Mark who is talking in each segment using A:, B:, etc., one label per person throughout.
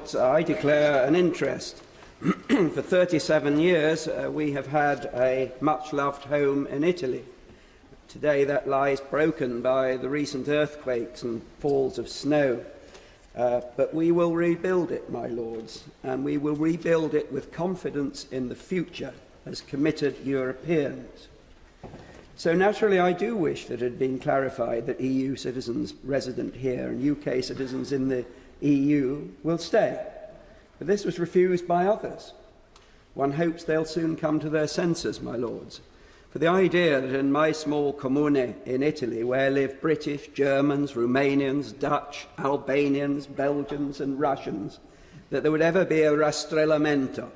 A: lords, I declare an interest. For 37 years, we have had a much-loved home in Italy. Today, that lies broken by the recent earthquakes and falls of snow. But we will rebuild it, my lords, and we will rebuild it with confidence in the future as committed Europeans. So naturally, I do wish that it had been clarified that EU citizens resident here and UK citizens in the EU will stay. But this was refused by others. One hopes they'll soon come to their senses, my lords. For the idea that in my small comune in Italy, where live British, Germans, Romanians, Dutch, Albanians, Belgians and Russians, that there would ever be a rastrellamento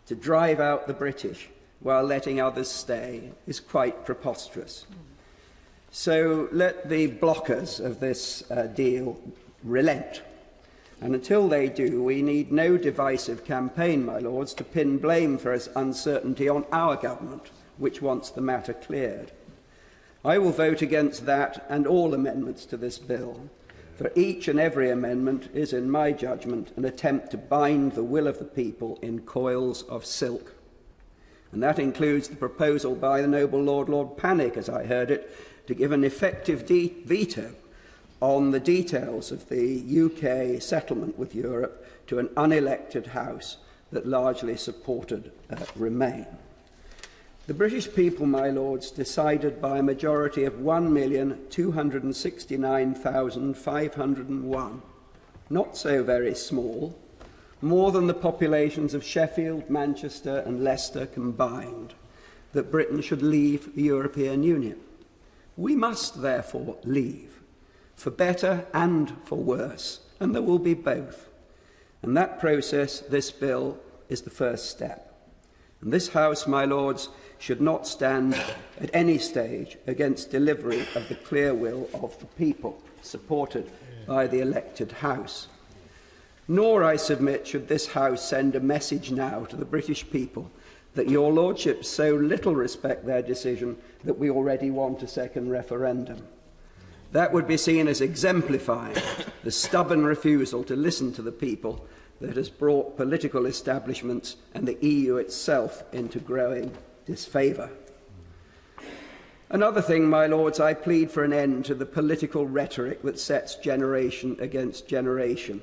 A: to drive out the British while letting others stay is quite preposterous. So let the blockers of this deal relent. And until they do, we need no divisive campaign, my lords, to pin blame for its uncertainty on our government, which wants the matter cleared. I will vote against that and all amendments to this bill, for each and every amendment is, in my judgment, an attempt to bind the will of the people in coils of silk. And that includes the proposal by the noble Lord Panic, as I heard it, to give an effective veto on the details of the UK settlement with Europe to an unelected House that largely supported Remain. The British people, my lords, decided by a majority of 1,269,501, not so very small, more than the populations of Sheffield, Manchester and Leicester combined, that Britain should leave the European Union. We must therefore leave, for better and for worse, and there will be both. And that process, this bill, is the first step. And this House, my lords, should not stand at any stage against delivery of the clear will of the people, supported by the elected House. Nor, I submit, should this House send a message now to the British people that your lordships so little respect their decision that we already want a second referendum. That would be seen as exemplifying the stubborn refusal to listen to the people that has brought political establishments and the EU itself into growing disfavour. Another thing, my lords, I plead for an end to the political rhetoric that sets generation against generation.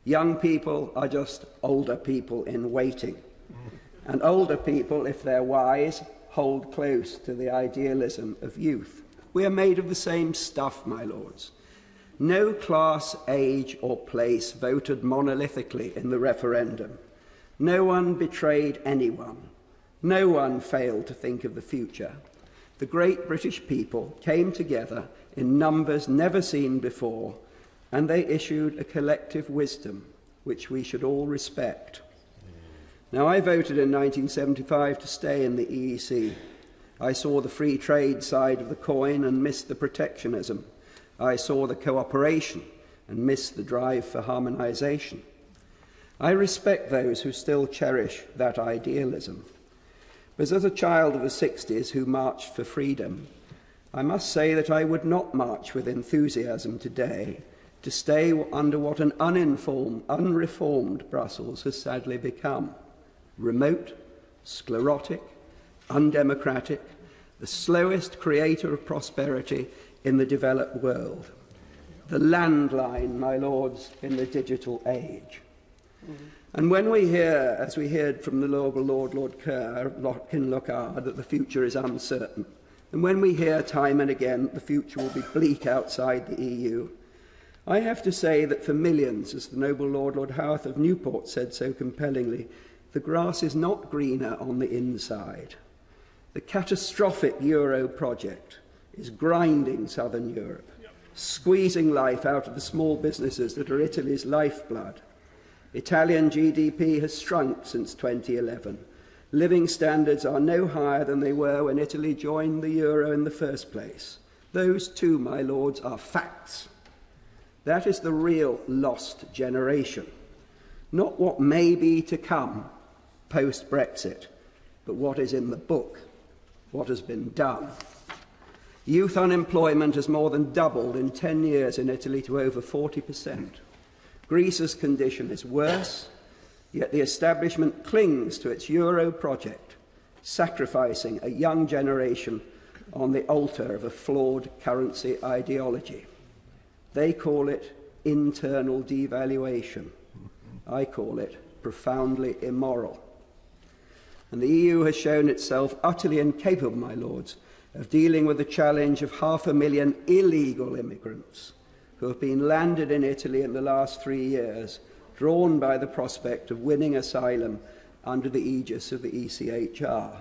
A: Young people are just older people in waiting. And older people, if they're wise, hold close to the idealism of youth. We are made of the same stuff, my lords. No class, age or place voted monolithically in the referendum. No one betrayed anyone. No one failed to think of the future. The great British people came together in numbers never seen before, and they issued a collective wisdom which we should all respect. Now, I voted in 1975 to stay in the EEC. I saw the free trade side of the coin and missed the protectionism. I saw the cooperation and missed the drive for harmonisation. I respect those who still cherish that idealism. But as a child of the 60s who marched for freedom, I must say that I would not march with enthusiasm today to stay under what an uninformed, unreformed Brussels has sadly become. Remote, sclerotic, undemocratic, the slowest creator of prosperity in the developed world, the landline, my lords, in the digital age. And when we hear, as we heard from the Lord Kerr, Lockhart, that the future is uncertain, and when we hear time and again that the future will be bleak outside the EU, I have to say that for millions, as the noble Lord Howarth of Newport said so compellingly, the grass is not greener on the inside. The catastrophic Euro project is grinding southern Europe, squeezing life out of the small businesses that are Italy's lifeblood. Italian GDP has shrunk since 2011. Living standards are no higher than they were when Italy joined the euro in the first place. Those too, my lords, are facts. That is the real lost generation. Not what may be to come post-Brexit, but what is in the book, what has been done. Youth unemployment has more than doubled in 10 years in Italy to over 40%. Greece's condition is worse, yet the establishment clings to its Euro project, sacrificing a young generation on the altar of a flawed currency ideology. They call it internal devaluation. I call it profoundly immoral. And the EU has shown itself utterly incapable, my lords, of dealing with the challenge of 500,000 illegal immigrants who have been landed in Italy in the last 3 years, drawn by the prospect of winning asylum under the aegis of the ECHR.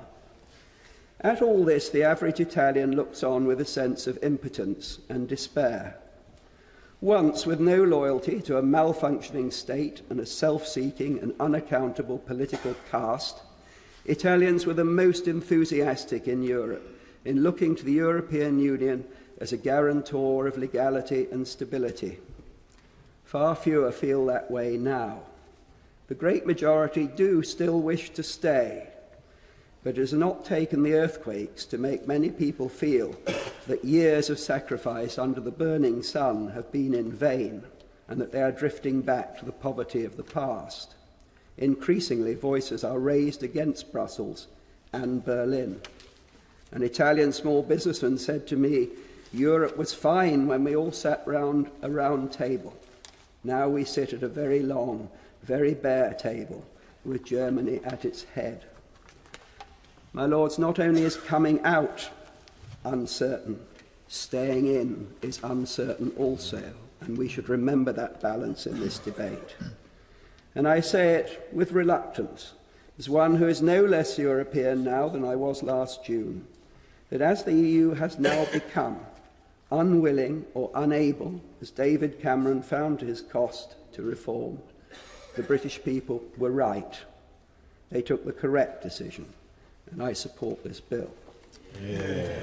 A: At all this, the average Italian looks on with a sense of impotence and despair. Once, with no loyalty to a malfunctioning state and a self-seeking and unaccountable political caste, Italians were the most enthusiastic in Europe in looking to the European Union as a guarantor of legality and stability. Far fewer feel that way now. The great majority do still wish to stay, but it has not taken the earthquakes to make many people feel that years of sacrifice under the burning sun have been in vain and that they are drifting back to the poverty of the past. Increasingly, voices are raised against Brussels and Berlin. An Italian small businessman said to me, "Europe was fine when we all sat round a round table. Now we sit at a very long, very bare table with Germany at its head." My lords, not only is coming out uncertain, staying in is uncertain also, and we should remember that balance in this debate. And I say it with reluctance, as one who is no less European now than I was last June, that as the EU has now become unwilling or unable, as David Cameron found to his cost, to reform, the British people were right. They took the correct decision, and I support this bill.
B: Yeah.